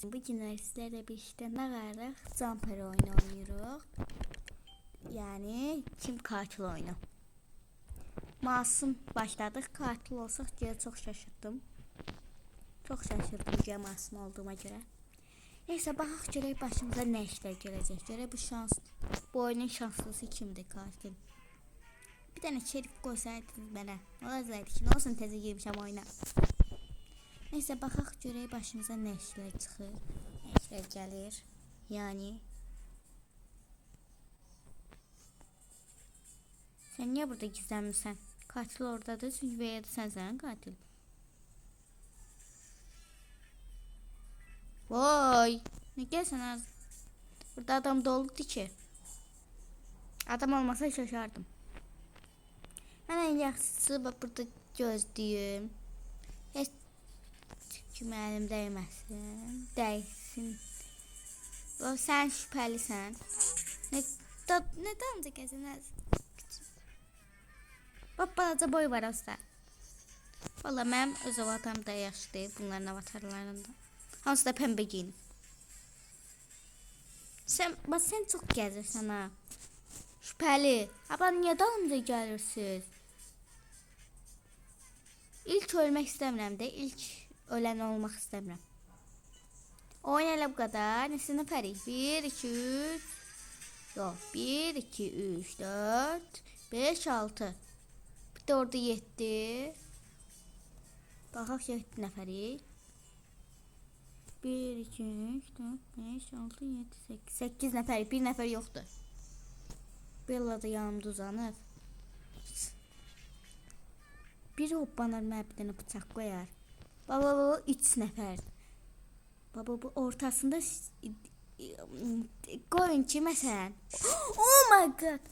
Bu günlər sizlərlə birlikdə nə qarıq? Jumper oyunu oynayırıq. Yəni kim katil oyunu. Masum başladıq. Katil olsaq görə çox şaşırdım. Çox şaşırdım görə masum olduğuma görə. Neyse baxaq görək başımıza nə işlər gələcək. Görək bu oyunun şanslısı kimdir katil. Bir dənə şerif qoysaydınız mənə. Olacaqdı ki, nə olsun təzə girmişəm oyuna. Neyse baxaq görək başımıza nə işlər çıxır. Nə işlər gəlir. Yəni sən niyə burada gizlənmirsən? Katil oradadır. Çünki veya da sən katil. Vay! Ne gəlsən az? Burada adam doludur ki. Adam olmasa şaşardım. Mən en yaxşısı bax burada gözləyim. Heç kim əlim dəyməsin. Dəysin. Bax sən şübhəlisən. Nə dalınca gəzən az? Bax balaca boy var aslında. Valla mənim öz avatarım da yaşlı bunların avatarlarında. Hamısı da pembe giyinib. Sen çok gəzirsən ha. Şübhəli. Ama niyə dalımca gəlirsiniz? İlk ölmək istəmirəm də. İlk ölən olmaq istəmirəm. Oyun elə bu kadar. Nesini pərik? 1, 2, 3. Yox. 1, 2, 3, 4, 5, 6. Bir de orada 7. Baxaq 7 nəfərik. 1, 2, 3, 4, 5, 6, 7, 8. 8 nəfər. Bir nəfər yoxdur. Bella da yanımda uzanır. Bir hoppanar mənə bir dənə bıçaq qoyar. Baba 3 nəfər. Baba bu ortasında qoyun ki məsələn. Oh my god.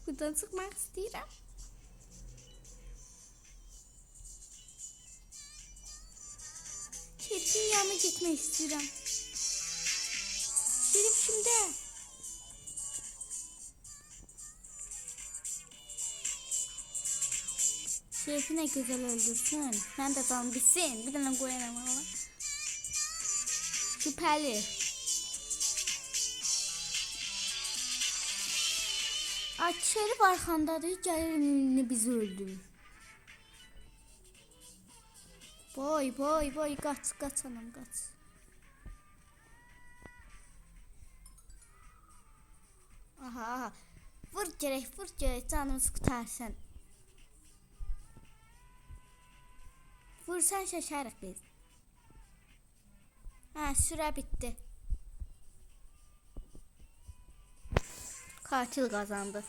Buradan çıkmak istiyorum. Şerif'in yanına gitmek istiyorum. Şerif kimde? Şerifi ne güzel öldürsün. Ben de tam bitsin. Bir tane koyarım ama. Şüpheli. Şerif arkandadır. Gəlir bizi öldürür. Boy kaç anam kaç. Aha. Vur gerek canımız qutarsın. Vursan şaşarıq biz. Ha süre bitti. Katil kazandı.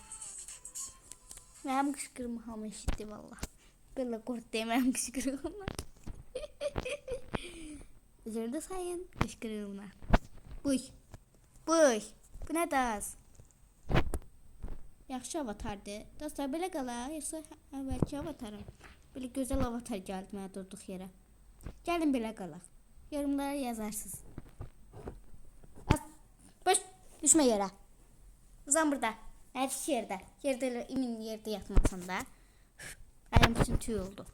Mənim qışqırmağımı eşitdi valla. Belə qorxdu mənim qışqırığımdan. Üzerinde sayın qışqırığımdan. Buy. Bu nə daz? Yaxşı avatardır. Dostlar belə qala, yoxsa əvvəlki avatarım. Belə gözəl avatar gəldi mənə durduq yerə. Gəlin belə qalaq. Yorumlara yazarsınız. Baş, düşmə yerə. Uzan burada. Her yerde. Emin yerde yatmasın da. Ayağım bütün tüy oldu.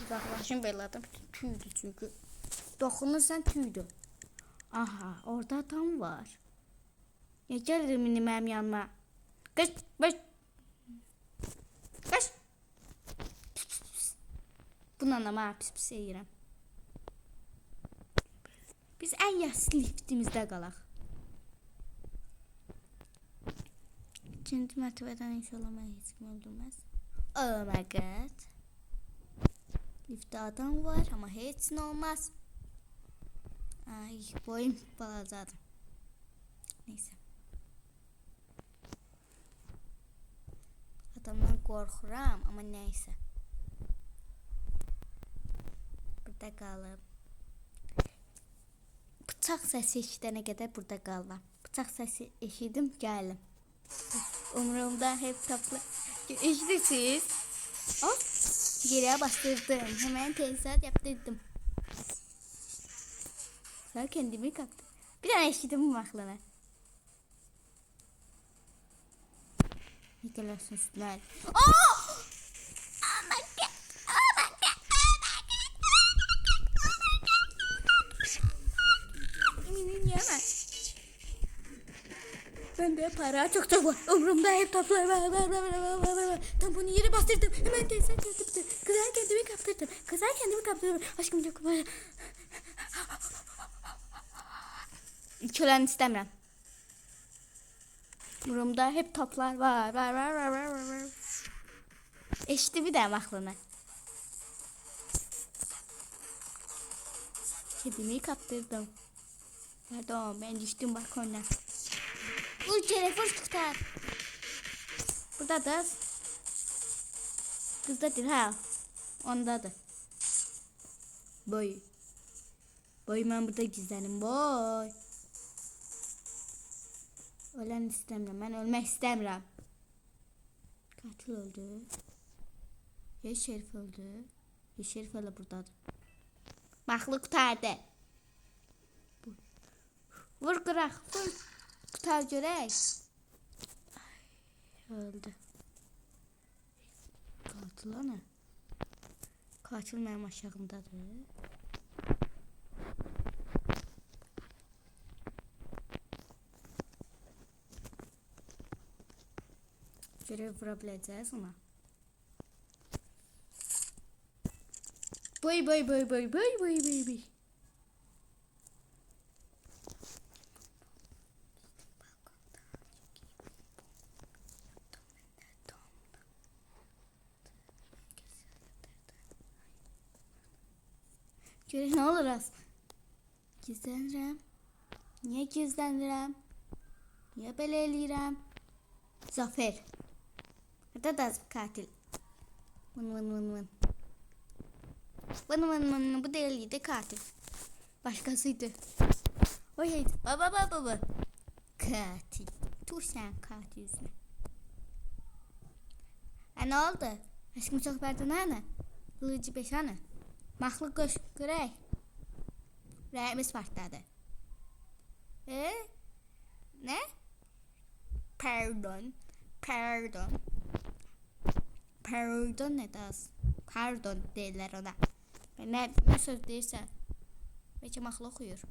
Uzaklaşın Bella'dan bütün tüydü çünkü. Dokunursan tüydü. Aha orada adam var. Ya gel mini mənim yanıma. Kaç. Kaç. Bununla ama pis yiyirəm. Biz en yaşlı liftimizdə qalaq. İkinci mərtəbədən inşallah mən heç kim öldürməz. Oh my god. Liftdə adam var ama heç nə olmaz. Ay boyum balacadır. Neyse. Adamdan qorxuram ama neyse. Burada qalıb. Bıçaq səsi eşidənə qədər burada qalıram. bıçaq səsi eşidim, gəldim. Umurumda hep topla. Eşidirsiniz? Hop, geriye bastırdım. Hemen tesisat yaptırdım. Sonra kendimi kaptım. Bir tane eşidim bu aklına. Ne kadar sesler. Oh! Bende para çok var. Umurumda hep toplar var. Tam bunu yere bastırdım. Hemen tesisat yaptım. Kızar kendimi kaptırdım. Aşkım çok var. Kölen istemem. Umurumda hep toplar var. Eşti bir de aklına. Kedimi kaptırdım. Pardon, ben düştüm balkondan. Bu telefon tutar. Burada da kızdadır ha. Ondadır. Boy. Boy, ben burada gizlenim boy. Ölen istemiyorum. Ben ölmek istemiyorum. Katil öldü. Ya Şerif öldü. Ya Şerif hala buradadır. Maxlı kurtardı. Vur qıraq. Vur. Kurtar görək. Öldü. Katil ne? Katil mənim aşağımdadır. Görev vura biləcəyiz ona. Boy. Görək nə olur az? Gizlənirəm. Niyə gizlənirəm? Niyə belə eləyirəm? Zafer. Burada da katil. Vın. Vın. Bu değildi katil. Başkasıydı. Oy hey. Baba. Katil. Tur sen katilsin. Ne oldu? Aşkım çok pardon ana. Kılıcı beş ana. Maxlı qoş görək. Rəyimiz partladı. Ne? Pardon ne das? Pardon deyirlər ona. Ne söz deyirsə. Bəlkə maxlı oxuyur.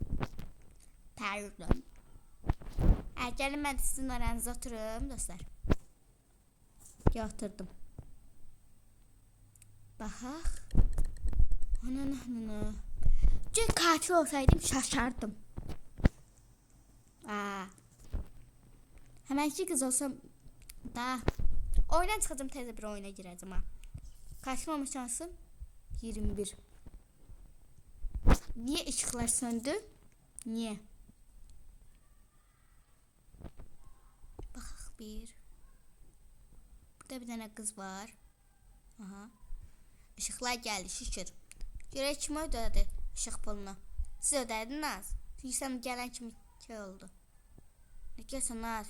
Pardon. Gəlin mən sizin aranızda oturum dostlar. Oturdum. Baxaq. Ana. Çünkü katil olsaydım şaşardım. Hemen kız olsam da oyundan çıkacağım, tezə bir oyuna gireceğim ha. Katil olma şansım 21. Niye ışıklar söndü? Niye? Baxaq bir. Burada bir tane kız var. Aha. Işıklar geldi şükür. Görək kim ödədi ışıq pulunu? Siz ödədiniz. Çünki sən gələn kimi şey oldu. Gəlsən az.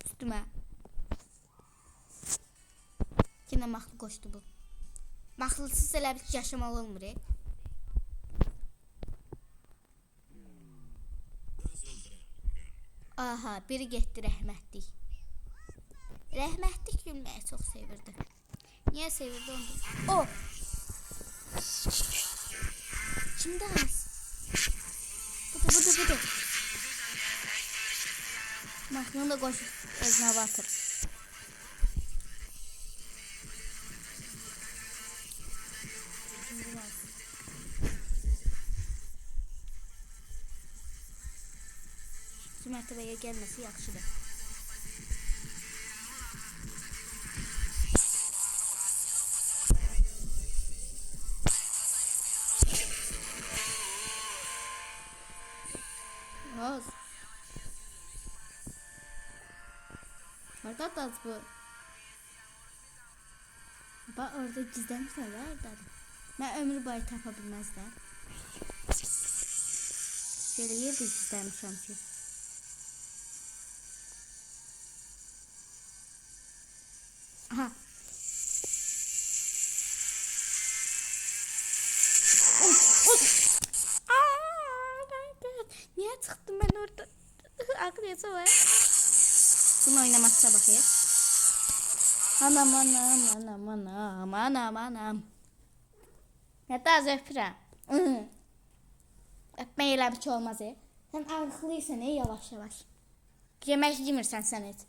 Üstümə. Yine maxlı qoşdu bu. Maxlısız elə bir yaşamaq olmur. Aha, biri getdi rəhmətlik. Rəhmətlik gülməyi çox sevirdi. Niye sevirdi onu? O. Kimdə az? Budur. Maxlını da qoşub özünə batır. İki mərtəbəyə gəlməsi yaxşıdır. Az. Orada da bu. Bak orada gizlenmişler ya orada. Ben ömrü boyu tapa bilmezler. Şöyle yerde gizlenmişim ki. Aha. Niye çıktım ben orada? Arkadaşlar var. Bunu oynamakta bakayım. Anam anam anam anam anam anam. Hatta az öpürəm. Öpmək elə bir şey olmaz. Sən ağıqlıysan yavaş yavaş. Yemək yemirsən sən heç.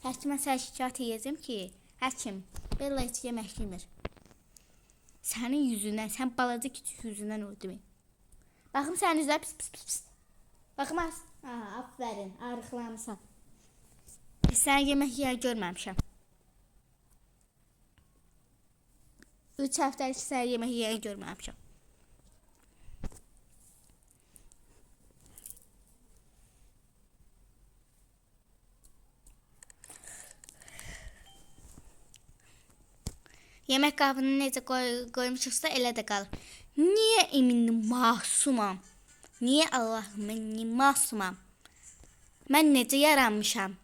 Həkimə sən şikayət edəcəm ki, həkim belə heç yemək yemir. Sənin yüzündən, sən balaca küçük yüzündən öldüm. Baxım sənin üzünə pis pis pis pis. Baxım az. Aferin, arıqlamısan. Sən yemək yer görməmişəm. 3 həftəlik sən yemək yer görməmişəm. Yemək qabını necə qoymuşuqsa elə də qalır. Niyə emindim masumam? Niyə Allahım mən masumam? Mən necə yaranmışam?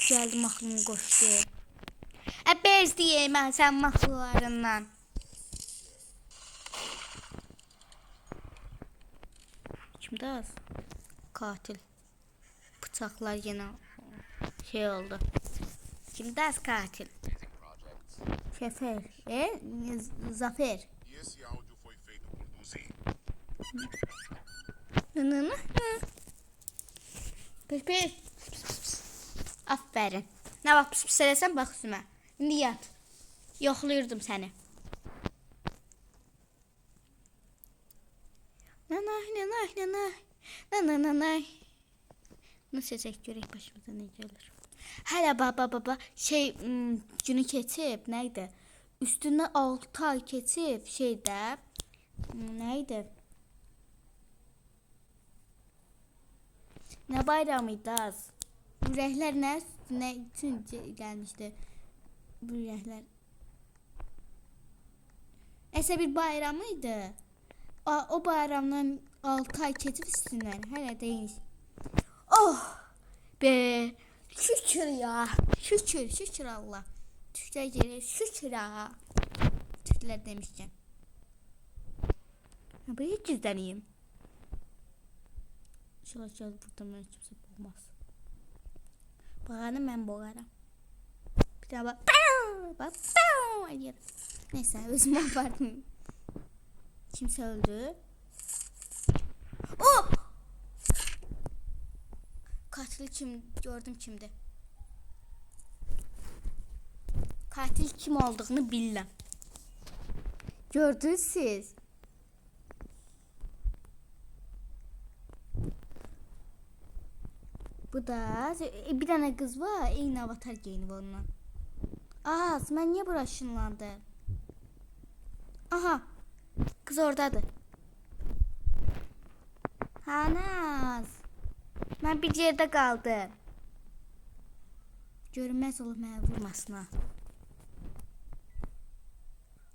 Gəldim axlım qoşdu. Bez diyemem sen mahlularından. Şimdi az. Katil. Bıçaklar yine şey oldu. Şimdi az katil. Şefer. Zafer. Pepe. Aferin. Ne bak pis pis eləsən bax üstümə. İndi yat. Yoxlayırdım səni. Nanay nanay nanay. Nanay nanay. Nasıl seçək görək başımıza nə gəlir. Hələ baba şey günü keçib, nə idi? Üstündən 6 ay keçib şeydə. Nə idi? Nə bayramıydı az? Ürəklər nə üçün gəlmişdi? Bu ürəklər. Əsə bir bayramıydı. O bayramdan 6 ay keçib üstündən. Hələ deyil. Oh! Be! Şükür ya. Şükür Allah. Türklər gəlir. Şükür ha. Türklər demişkən. Buraya gizləniyim. Çalışacağız burada mən kimsə boğmaz. Bağanı mən boğaram. Bir daha bak. Bak. Neyse özüme abartmayayım. Kimse öldü. Oh! Katil kim? Gördüm kimdi. Katil kim olduğunu bilmem. Gördünüz siz. Bu da bir tane kız var. Eyni avatar giyinib ondan. Az, mən niyə bura ışınlandı? Aha. Kız oradadır. Hanaz. Mən bir yerdə qaldım. Görünməz olub mənə vurmasına.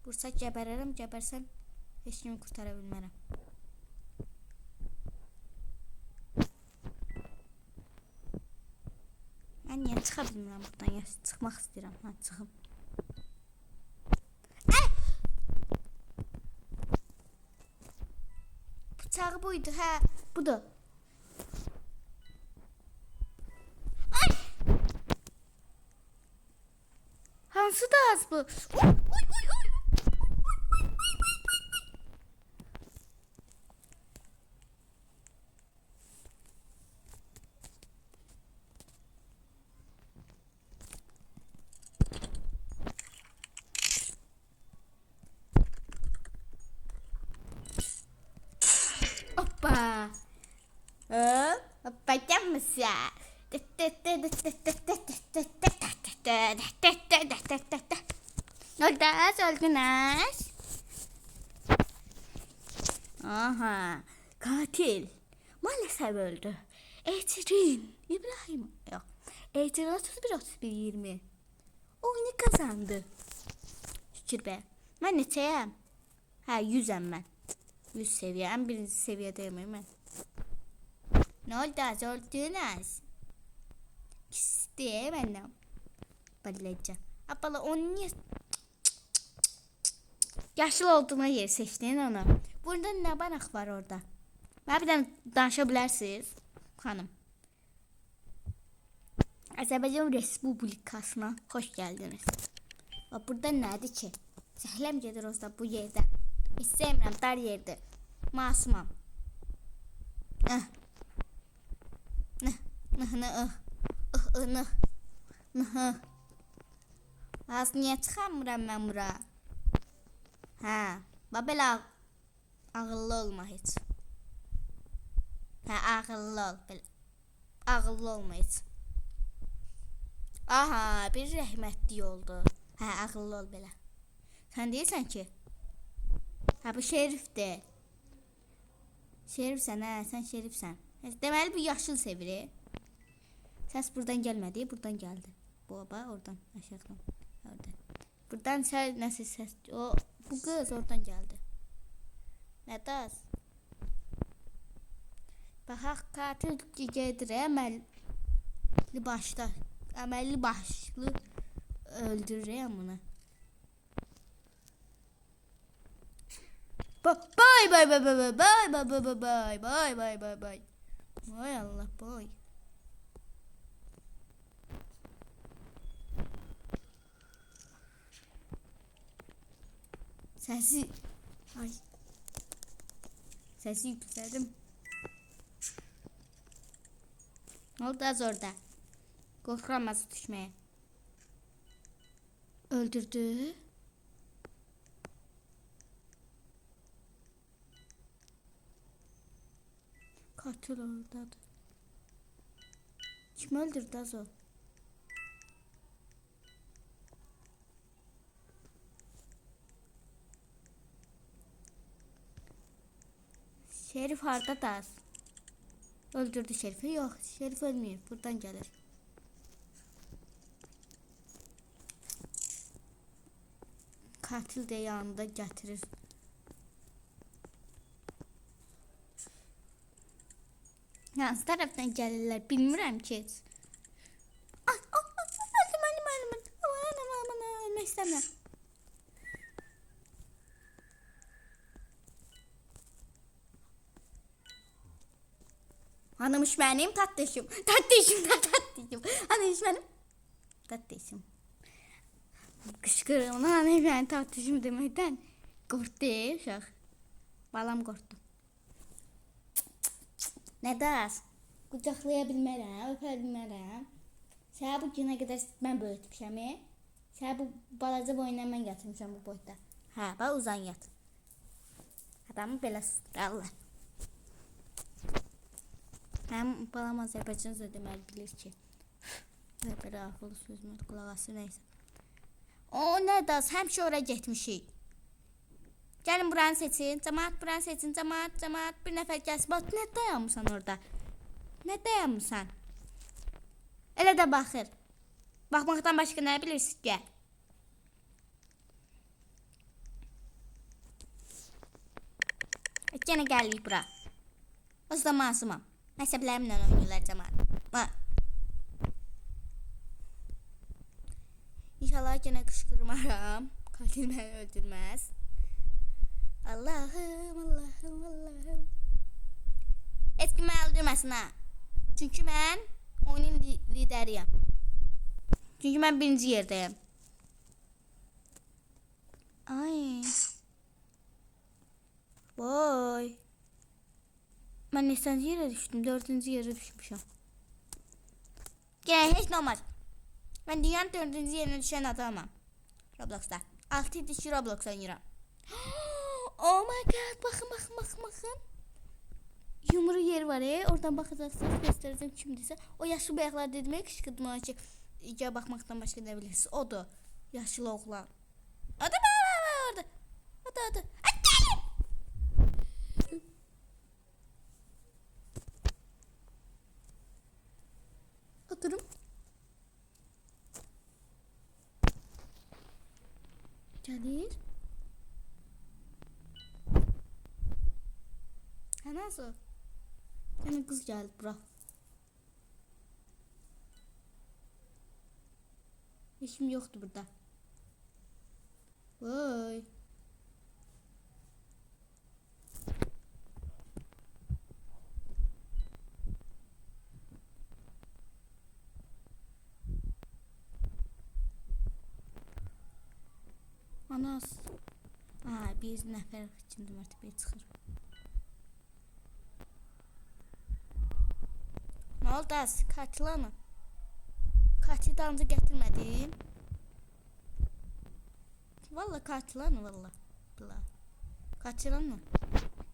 Vursa gəbərərəm, gəbərsəm heç kimi qurtara bilmərəm. Mən niyə çıxa bilmirəm buradan? Ya, çıxmaq istəyirəm. Ha, çıxım. Bıçağı buydu, hə, budur. Ay! Hansı da az bu? Hoppa. Hoppa mısın? Öldünüz. Aha. Katil. Maalesef öldü. Ecrin. İbrahim. Yok. Ecrin 31 31 20. Oyunu kazandı. Şükür be. Ben neçəyəm? Hə, 100'əm mən. 100 seviyəm. Birinci seviyədəyim mən. Ne oldu az öldünüz? Küstü benden. Ballayacağım. Abla onu niye... Yaşıl olduğuna yer seçdin onu. Burada ne banak var orada? Ben bir tane danışa bilərsiniz, xanım. Azərbaycan Respublikasına hoş geldiniz. Bak burada nədir ki? Səhləm gedir olsa bu yerdə. İstəmirəm, dar yerdir. Masumam. Az niyə çıxamıram mən bura? Hə, belə ağıllı olma heç. Hə, ağıllı ol, belə. Ağıllı olma heç. Aha, bir rəhmətli oldu. Hə, ağıllı ol belə. Sən deyirsən ki, hə, bu şerifdir. Şerifsən, hə, sən şerifsən. Deməli, bu yaşıl sevir. Səs buradan gəlmədi, buradan gəldi. Baba, oradan, aşağıdan. Oradan. Buradan nəsə səs, bu qız oradan gəldi. Nədir? Baxaq, katil gedir, əməlli başlı öldürürəm bunu. Bay. Vay Allah, bay. Sesi yükseldim. Ne oldu az orada? Korkuramaz düşmeye. Öldürdü. Katil oradadır. Kim öldürdü az o? Şerif harda da az. Öldürdü Şerif'i. Yok, Şerif ölmüyor. Buradan gelir. Katil de yanında getirir. Hansı taraftan gelirler bilmirəm ki. Ölüm. Aman, ölmək istəmirəm. Hanımış benim tatlışım. Hanımış benim tatlışım. Kışkırım lan benim tatlışım demekten korktu uşaq. Balam korktu. Nə dərs? Qucaqlaya bilmərəm, öpə bilmərəm. Sənə bu günə qədər mən böyütmüşəm. Sənə bu balaca boyundan mən gətirmişəm bu boyda. Hə, bax uzan yat. Adamı belə susturarlar. Hem balam Azərbaycanca deməli bilir ki. Belə ağıllı sözümə qulaq asır nəysə. O nə dərs? Həmişə oraya getmişik. Gəlin buranı seçin. Cəmaət buranı seçin. Cəmaət bir nəfər gəlsin. Bax, nə dayanmısan orada? Nə dayanmısan? Elə də baxır. Baxmaqdan başqa nə bilirsiniz ki? Yenə gəlik bura. O da masumam. Məsəblərimlə oynayırlar cəmaət. İnşallah yenə qışqırmaram. Katil məni öldürməz. Allahım. Heç kim məni öldürməsin ha. Çünki mən oyunun lideriyəm. Çünki mən birinci yerdəyəm. Ay. Boy. Ben neçənci yerə düşdüm? 4-cü yerə düşmüşəm. Gəl, heç nə olmaz. Mən dünyanın 4-cü yerinə düşən adamam. Robloxda. 6 dişi Roblox oynayıram. Oh my god, baxın. Yumru yer var oradan baxacaqsınız, göstərəcəm kimdirsə. O yaşlı bəyəklər dedimə qışqırdım ki, gəl baxmaqdan başqa nə bilirsiniz? Odur, yaşlı oğlan. Orada. Oturum. Gəlir. Hə, nasıl? Yine kız geldi bura. İşim yoktu burada. Vay. Anas. Bir nəfər ikinci mərtəbəyə çıxır. Ne oldu az? Kaçılanı. Kaçı dalınca getirmedin. Valla kaçılanı valla. Kaçılanı.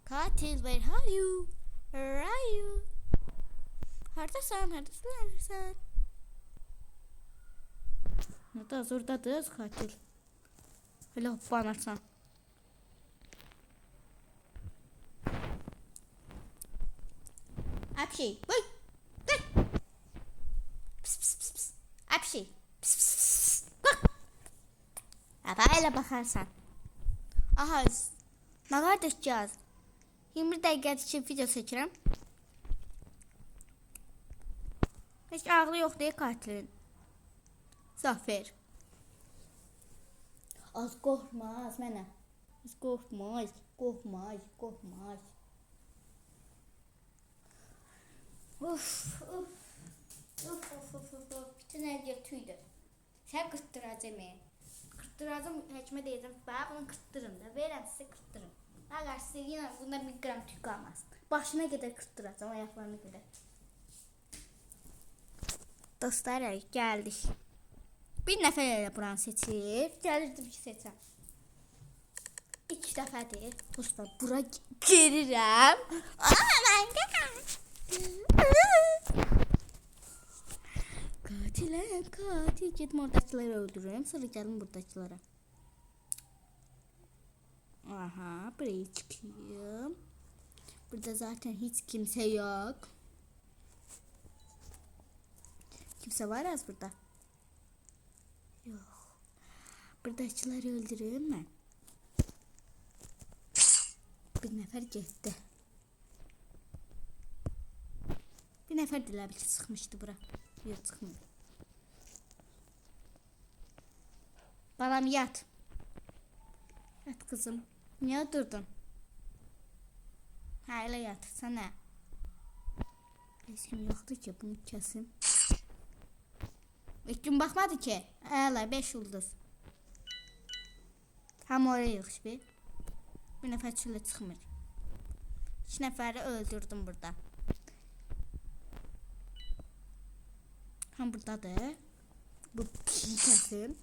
Katil, where are you? Where are you? Haradasan? Nerede? Oradadır katil. Öyle hoppanarsan. Apşi. Vay. Pis pis pis pis. Apşi. Pis pis pis. Bak. Böyle bakarsan. Aha. Ne kardeşcağız? 20 dakika için video çekiyorum. Hiç ağlı yok diye katilin. Zafer. Az korkmaz mənə. Az korkmaz. Of. Bütün her yer tüydü. Sen kırttıracağım. Kırttıracağım. Həkimə deyəcəm. Bana bunu kırttırın da. Verəm size kırttırın. Ağar size yine bundan 1 gram tüy kalmaz. Başına kadar kırttıracağım. Ayaklarına kadar. Dostlar geldik. Bir nəfər elə buranı seçib. Gəlirdim ki seçəm. 2 dəfədir. Dostlar bura girirəm. Katil. Gedim oradakileri öldürürüm. Sonra gelin buradakilara. Aha, buraya çıkayım. Burada zaten hiç kimse yok. Kimse var az burada. Yok. Buradakileri öldürürüm ben. Bir nefer gitti. Bir nefer dilə bir sıxmışdı bura. Yok çıkmıyor. Balam yat. Yat kızım. Niye durdun? Hala yat. Sana. Hiç kim yoktu ki bunu kesim. İlk gün bakmadı ki. Hala 5 yıldız. Tam oraya yığış bir. Bir nefer çöle çıkmır. 2 neferi öldürdüm burada. Tam buradadır. Bu pişi kesim.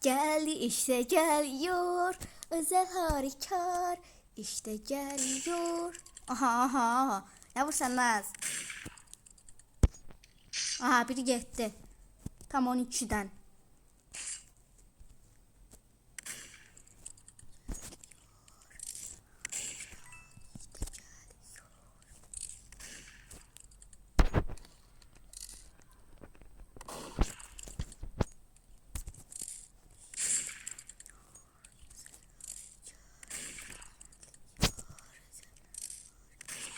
Geldi işte geliyor özel harikar işte geliyor. Aha. Ne vursan Naz? Aha biri gitti. Tam 12'den.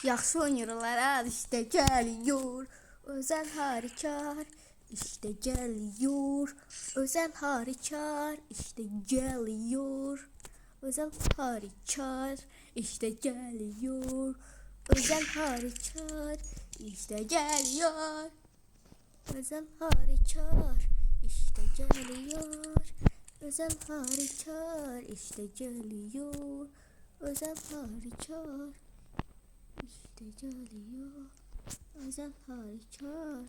Yaxşı oynuyorlar ha, işte geliyor özel harikar işte geliyor özel harikar işte geliyor özel harikar işte geliyor özel harikar işte geliyor özel harikar işte geliyor özel harikar işte geliyor özel harikar İşte geliyor özel harikar.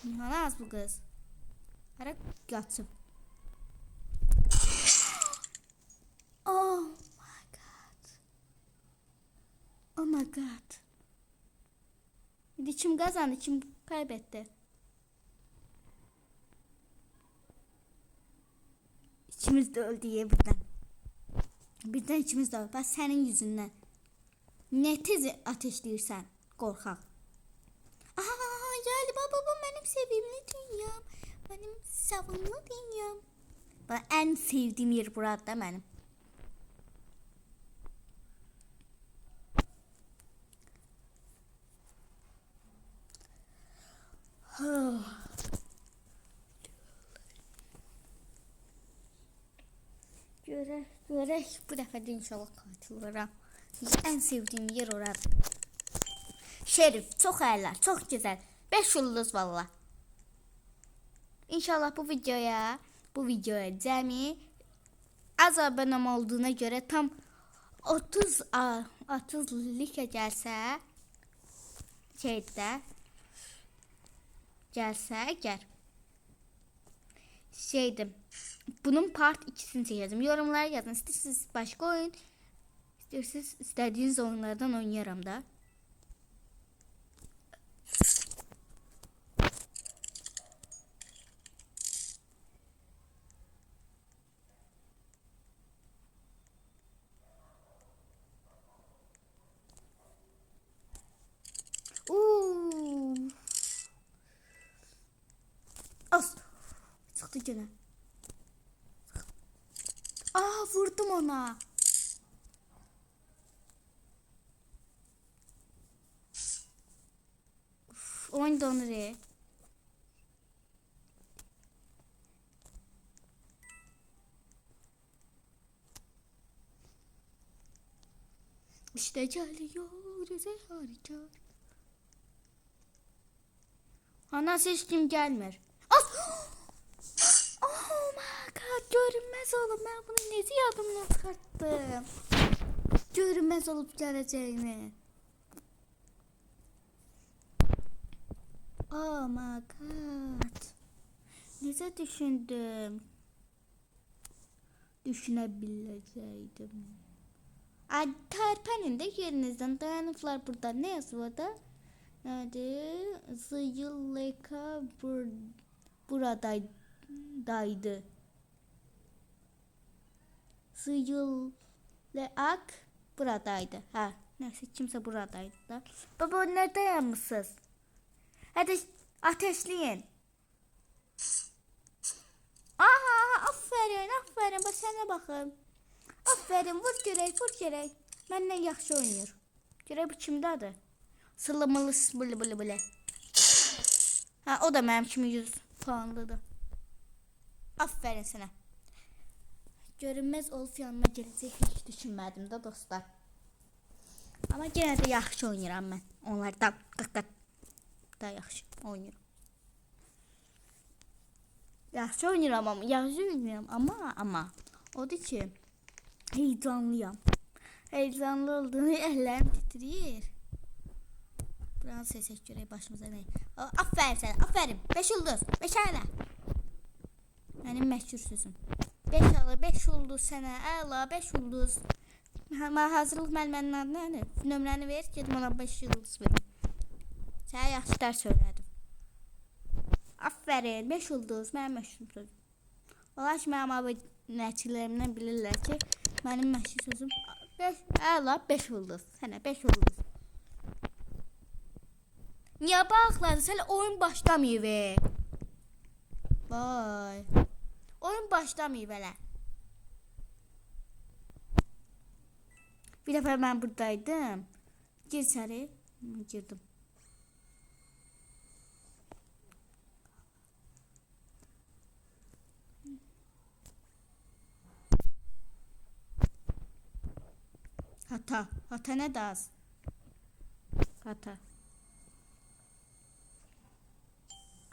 Nihan az bu kız. Hara yatsın. my god. Kim kazandı, kim kaybetti? İkimiz de öldü ya birden. Birden ikimiz de öldü. Bak senin yüzünden. Ne tez ateşləyirsən, qorxaq. Aha, galiba bu benim sevimli dünyam. Benim savunlu dünyam. Bana en sevdiğim yer burada benim. Görək bu dəfə də inşallah katil oluram. En sevdiğim yer orada. Şerif, çok əylər, çok güzel. 5 yıldız valla. İnşallah bu videoya cəmi az abunəm olduğuna göre tam 30 like gəlsə əgər bunun part 2'sini çəkəcəm. Yorumlara yazın. İstəyirsiniz başka oyun, İstəyirsiniz istədiyiniz oyunlardan oynayarım da. As çıktı gene. Vurdum ona. Oyun donuyor. İşte geliyor harika. Ana ses kim gelmir? Oh my god, görünmez oğlum, ben bunu nezi yadımdan çıkarttım. Görünmez olup geleceğini. Oh my god. Nece düşündüm. Düşünebiləcəydim. Tərpənin də yerinizdən, dayanıblar burada. Ne yazıyor da? Nerede? Zıyıleka buradaydı. Zıyılek buradaydı. Ha, neyse kimse buradaydı da. Baba nerede yanmışsınız? Hadi ateşleyin. Aha, aferin. Bak sana bakın. Aferin, vur görək. Məndən yaxşı oynayır. Görək bu kimdadır? Sılımılı bılı. Ha, o da mənim kimi 100 puanlıdır. Aferin sənə. Görünməz olub yanıma gələcək hiç düşünmədim də dostlar. Ama yenə də yaxşı oynayıram mən. Onlardan da yaxşı oynayıram. Yaxşı oynayıram ama odur ki heyecanlıyam. Heyecanlı olduğunu əllərim titriyir. Buranı sesək görək başımıza nə. Aferin sənə, aferin. 5 yıldız, 5 ələ. Mənim məşhur sözüm. 5 alır, 5 yıldız sənə, əla, 5 yıldız. Hazırlıq müəlliminin adı nədir? Nömrəni ver, gedim ona 5 yıldız verim. Sənə yaxşı dərs öyrədim. Aferin, 5 yıldız, mənim məşhur sözüm. Olar ki, mənim abunəçilərimdən bilirlər ki, mənim məşhur sözüm 5 yıldız. Sənə 5 yıldız. Niye bağladı? Sen oyun başlamıyor be. Vay. Oyun başlamıyor böyle. Bir defa ben buradaydım. Gir içeri. Girdim. Hata ne daz? Hata.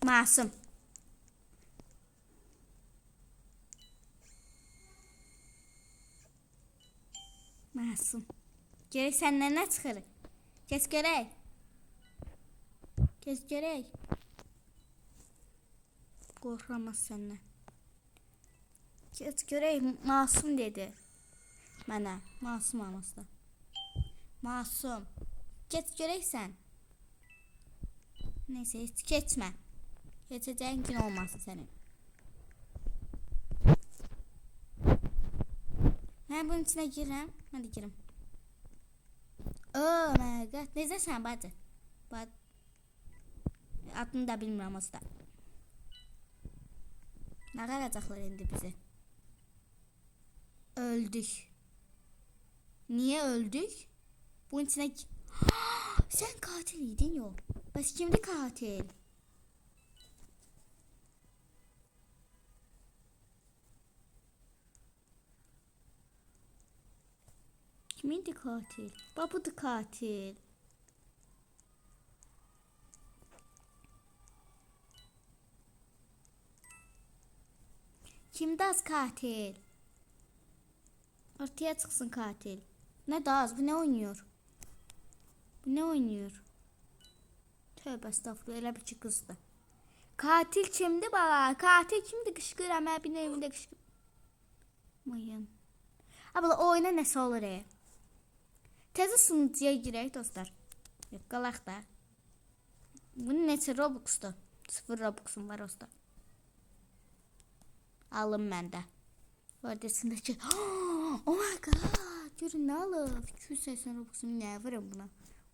Masum. Gerek senden ne çıkarır? Kes gerek. Korkamaz senden. Kes gerek. Masum dedi. Bana masum olması. Masum. Geç görək sən. Neyse hiç geçmə. Geçəcəyin gün olmasın sənin. Mən bunun içine girirəm. Mən də girim. Oh my god. Necəsən bacı? Adını da bilmirəm o da. Nə qalacaqlar indi bizi? Öldük. Niye öldük? Bunun içine... Sen katil idin yok. Bas kimdi katil? Kimindi katil? Babudu katil. Kimdi az katil? Ortaya çıksın katil. Ne daha az? Bu ne oynuyor? Bu ne oynuyor? Tövbe estağfurullah. Elə bir ki kızdı. Katil kimdi bala? Katil kimdi? Qışqıram. Əbin evində qışqıram. Mayın. Abla oyuna nəsə olur Təzə sunucuya girək dostlar. Yox, qalaq da. Bunun neçə Robux'dur? 0 Robux'um var dostlar. Alın məndə. Vardiyasındakı. Oh my god. Görün nə alıb. 280 Robux'um nə verim buna?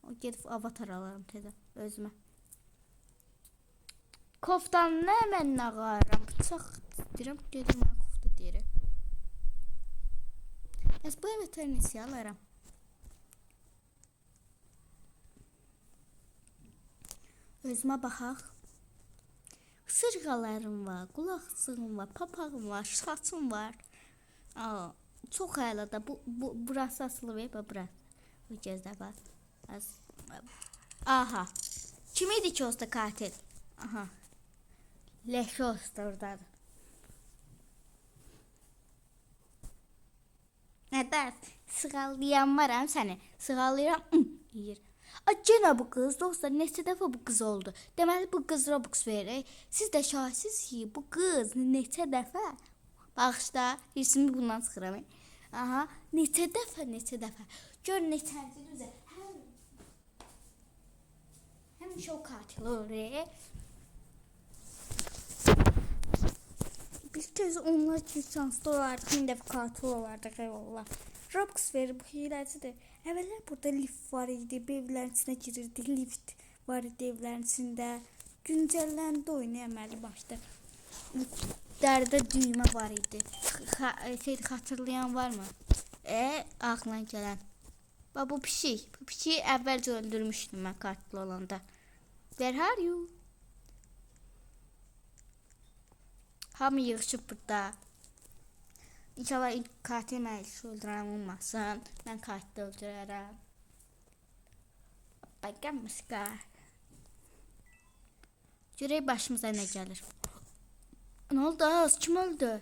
O gedib avatar alarım təzə özümə. Koftan nə mən nə qaram? Bıçaq deyirəm, gedir mənə kofta deyir. Bəs bu avatarı neçə alaram? Özümə baxaq. Sırğalarım var, qulaqçığım var, papağım var, saçım var. Çox əla da. Burası asılı və burası. Bu gözdə bax. Aha. Kim idi ki olsa katil? Aha. Leşi olsa oradadır. Nədə? Sığallayan varam səni. Sığallayıram. Yiyir. Gene bu kız dostlar neçə dəfə bu kız oldu. Deməli bu kız Robux verir. Siz də şahitsiniz ki bu kız neçə dəfə bağışda ismi bundan çıxıram. Aha neçə dəfə. Gör neçənci düzə. Həmişə o katil olur. Bir kez onlar ki şanslı olardı. Bir dəfə katil olardı. Eyvallah. Robux verir bu hiləsidir. Əvvəllər burada lift var idi. Evlərin içinə girirdi. Lift var idi evlərin içində. Güncəlləndi oyunu əməli başda. Dərdə düymə var idi. Xatırlayan varmı? Ağlına gələn. Bu pişik. Bu pişiyi əvvəlcə öldürmüşdüm mən katil olanda. Where are you? Hamı yığışıb burada. İnşallah ilk katil məclisi öldürən olmasın. Mən katil öldürərəm. Bakın mıska. Görək başımıza nə gəlir. Nə oldu az? Kim öldü?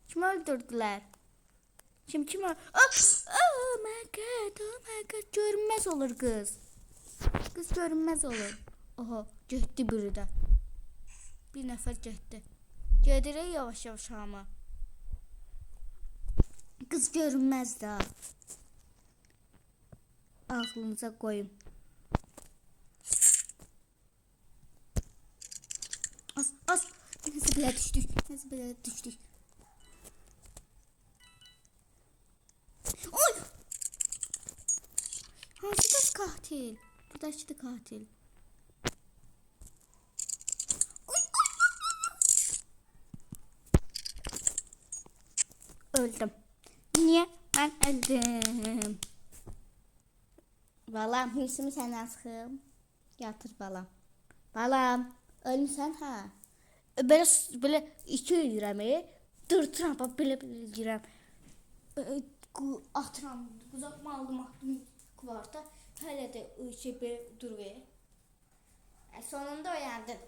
Kim öldürdülər? Kim öldü? Oh my god. Görünməz olur qız. Qız görünməz olur. Oho, getdi biri də. Bir nəfər getdi. Gedirək yavaş-yavaş hamı. Kız görünmez daha. Aklınıza koyun. Az. Nasıl bile düştük. Oy! Hansı da katil? Buradaki da katil. Öldüm. Niye? Ben öldüm. Balam, hırsımı senden sıxım. Yatır balam. Balam, ölmüsən ha? Böyle iki yürəm, dırtıram, böyle yürəm. Atıram, uzatma aldım kuvarta. Hələ də böyle durur. Sonunda oyandın.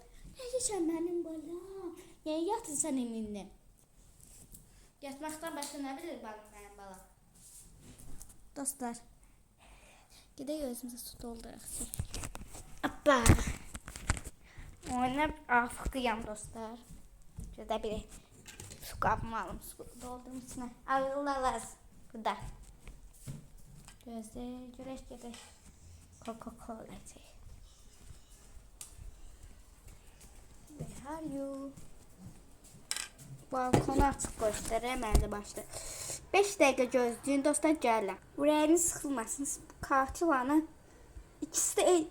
Ne sen benim balam? Niye yatın sen eminle? Yatmaktan başka ne bilir benim balam? Dostlar, gidelim özümüze su dolduraq. Appa. Oynayıb afıqıyam dostlar. Şurada bir su qabımı alım, su doldurum içine. Ağırlar lazım. Burada. Gözde, görək gedək. Coca-Cola çək. Where are you? Balkonu açıq göstərəm, əldə başda. 5 dəqiqə gözləyin, dostlar, gəlirəm. Ürəyiniz sıxılmasın, katil anı. İkisi də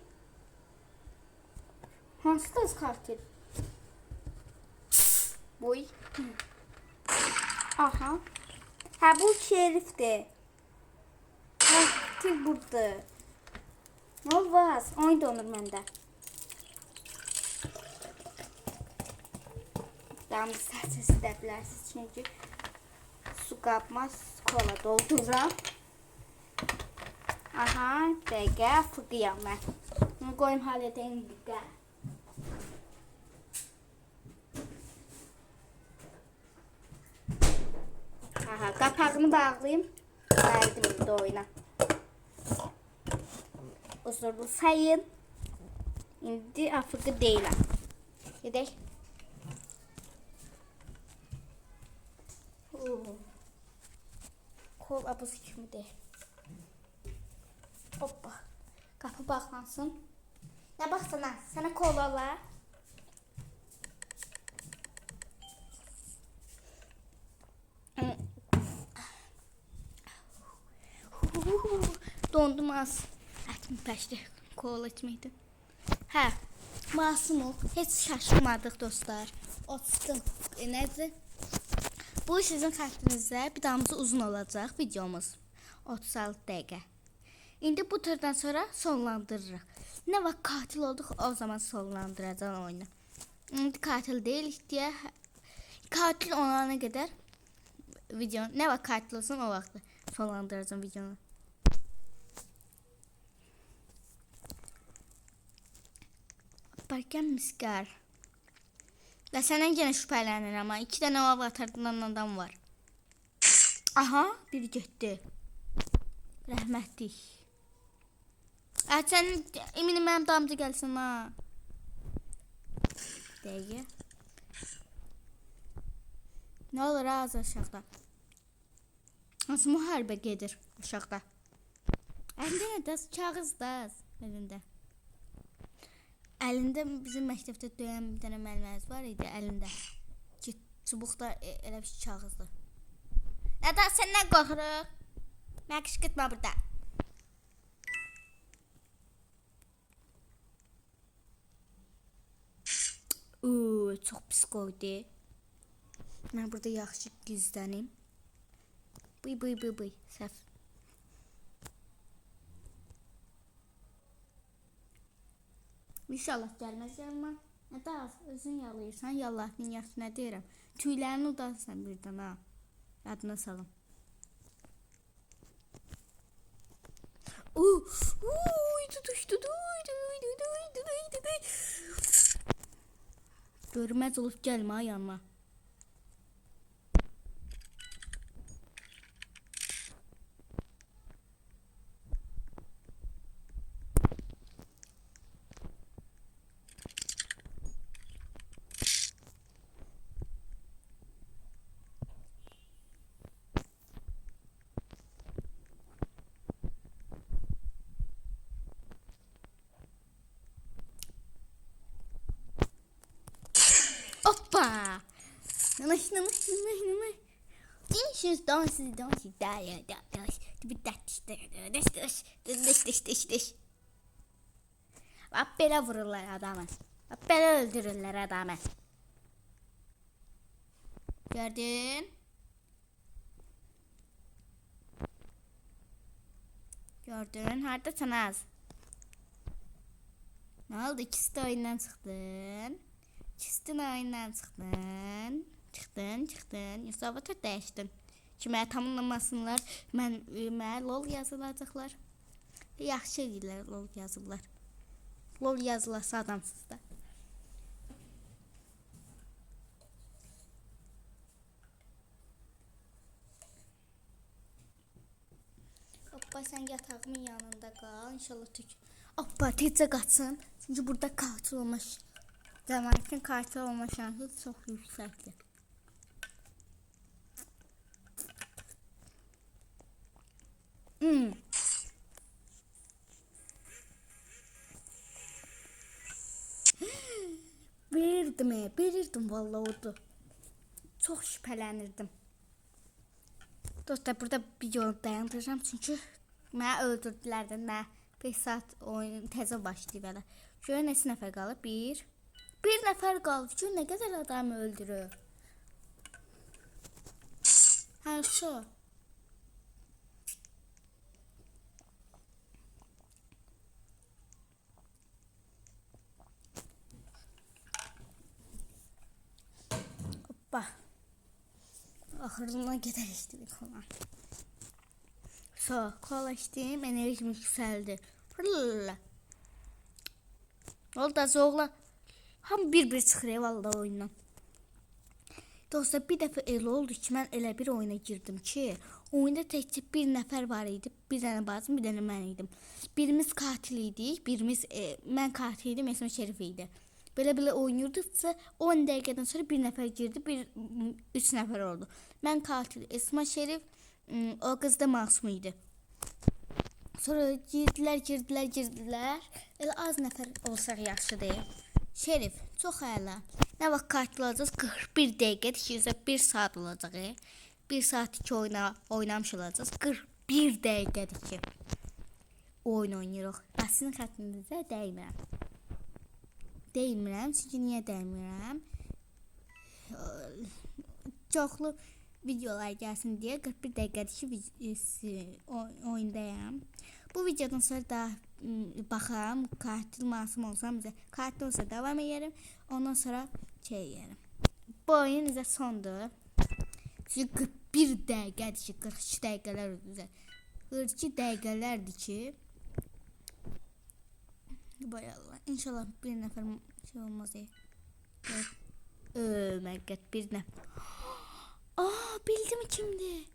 hansı da katil? Boy. Aha. Ha, bu şerifdir. Katil burada. Ne olmaz? Oyun donur məndə. Damı səsiz də bilərsiniz, çünki su qapmaz, kola dolduram. Aha, dəqiqə fıqıyam mən. Bunu qoyum halledeyim dəqiqə. Aha, qapağını bağlayayım. Gəldim indi oyuna. Uzurlu sayın. İndi afıqı deyiləm. Gedək. Kol abuz kimi deyil. Hoppa. Qapı bağlansın. Nə baxsana, sənə kol olar. Dondum az. Ətim pəşdi. Kol etməkdir. Hə, masum ol. Heç şaşırmadıq dostlar. 30 nədir? Bu sizin xətrinizdə bir damcı uzun olacaq videomuz. 36 dəqiqə. İndi bu turdan sonra sonlandırırıq. Nə vaxt katil olduq, o zaman sonlandıracağım oyunu. İndi katil deyilik deyə katil olana qədər videonu, nə vaxt katil olsun o vaxt sonlandıracağım videonu. Barkən miskar. Və səndən yenə şübhələnir, amma 2 dənə avatardan adam var. Aha, biri getdi. Rəhmətlik. Sən eminim mənim damcı gəlsin ha. Dəqiqə. Nə olur az aşağıda? Hansı müharibə gedir aşağıda? Əlində nə dəz? Kağız dəz. Əlində. Əlində bizim məktəbdə döyən bir dənə müəllimimiz var idi, əlində. Çubuqda elə bir kağızdı. Nədə sən nə qorxuruq? Mən qışqırtma burada. Çox pis qoydu. Mən burada yaxşı gizlənim. Bıy. Səhv. İnşallah gəlməz yanıma. Nədə özün yalayırsan, yallahın yaxşı nə deyirəm. Tüylərini udarsan birdən ha. Yadına salım. Görməz olub gəlmə yanıma. Hoppa! Namaş. Dinşiz dansı. Bax belə vururlar adamı. Bax belə öldürürlər adamı. Gördün? Gördün? Haradasan az? Nə oldu? İkisi də oyundan çıxdın. İkisi oyundan çıxdın. Yoxsa avatar dəyişdin. Ki mənə tamamlamasınlar. Mənə lol yazılacaqlar. Yaxşı edirlər lol yazıblar. Lol yazılası adamsız da. Hoppa sən yatağımın yanında qal. İnşallah tük. Hoppa tezcə qaçsın. Çünki burada katil olmuş. Zamanın katil olma şansı çox yüksəkdir. Bilirdim vallahi oldu. Çox şübhələnirdim. Dostlar, burada videonu dayandıracağım çünki mənə öldürdülər də, nə 5 saat oyun təzə başlayıb hələ. Görün neçə nəfər qalıb? Bir nəfər qalıb. Görün nə qədər adam öldürür. Hə, şu. Hoppa. Axırına gedər işlədik ona. Kola içdim, enerjim yükseldi. Oldu zoğla. Ham bir çıxır vallahi oyundan. Dostlar, bir dəfə elə oldu ki, mən elə bir oyuna girdim ki, oyunda təkcə bir nəfər var idi. Bir dənə bacım, bir dənə mən idim. Birimiz katil idik, birimiz mən katil idim, Esma Şerif idi. Belə oynayırdıqca 10 dəqiqədən sonra bir nəfər girdi, 3 nəfər oldu. Mən katil, Esma Şerif, o qız da Masum idi. Sonra girdilər. Elə az nəfər olsaq yaxşıdır. Şerif, çox əla. Nə vaxt katil olacağız? 41 dəqiqə, 1 saat olacaq. 1 saat 2 oynamış olacağız. 41 dəqiqədir ki, oyun oynayırıq. Sizin xətrinizə dəymirəm. Çünki niyə dəymirəm? Çoxlu videolar gəlsin deyə 41 dəqiqədir ki, oyundayam. Bu videodan sonra da baxaram, katil Masum olsam, katil olsa davam ederim. Ondan sonra yerim. Bu oyun bizə sondur. Çünki 41 dəqiqədir ki, 42 dəqiqələr üzə. 42 dəqiqələrdir ki, bayallah. İnşallah bir nəfər şey olmaz. Məqət bir nəfər. Bildim kimdir?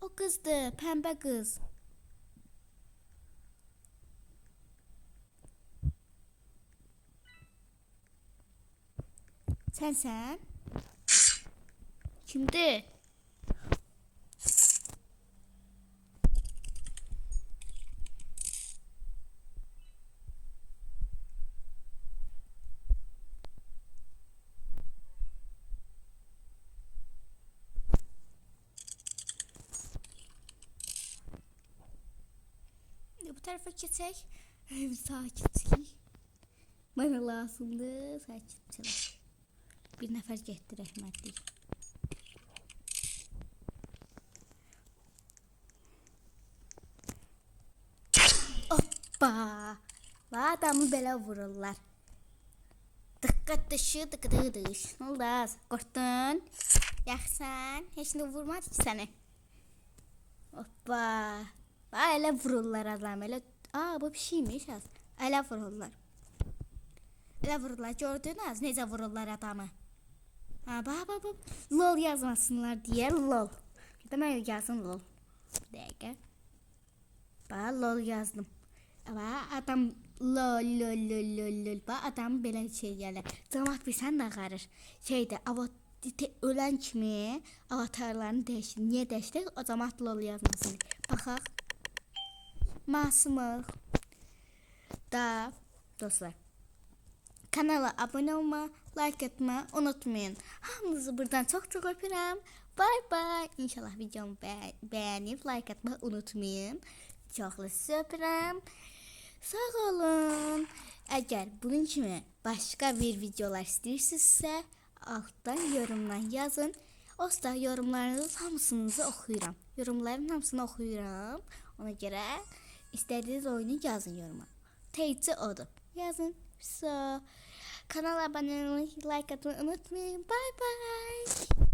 O qızdır, pəmbə qız. Sen? Kimdir? Bu tarafa geçsek. Sakitlik. Bana lazımdı. Sakitlik. Bir nəfər getdi, rəhmətlik. Hoppa! Adamı belə vururlar. Diqqət dışı, dıqıdıq. Nə oldu az? Qorxdun? Yaxsan? Heç nə vurmadı ki səni. Hoppa! Elə vururlar adam. Bu bir şeymiş az. Elə vururlar. Gördünüz necə vururlar adamı. Bak. LOL yazmasınlar diye LOL. Demək yazın LOL. Bir dəqiqə. LOL yazdım. Adam LOL. Adam belə şey gəlir. Cəmaət bilsən nə qarır. Ölən kimi avatarlarını dəyişdir. Niyə dəyişdir? O cəmaət LOL yazmasın. Baxaq. Masumluq. Da dostlar. Kanala abone olma, like etme unutmayın. Hamınızı buradan çok öpürəm. Bye. İnşallah videomu beğenip like etmeyi unutmayın. Çoxlu öpürəm. Sağ olun. Eğer bunun kimi başka bir videolar istəyirsinizsə, altdan yorumdan yazın. Osta yorumlarınızın hamısını oxuyuram. Yorumların hamısını oxuyuram. Ona görə istədiyiniz oyunu yazın yoruma. Teyci odur. Yazın. Kanala abone olmayı, like atmayı unutmayın. Bye.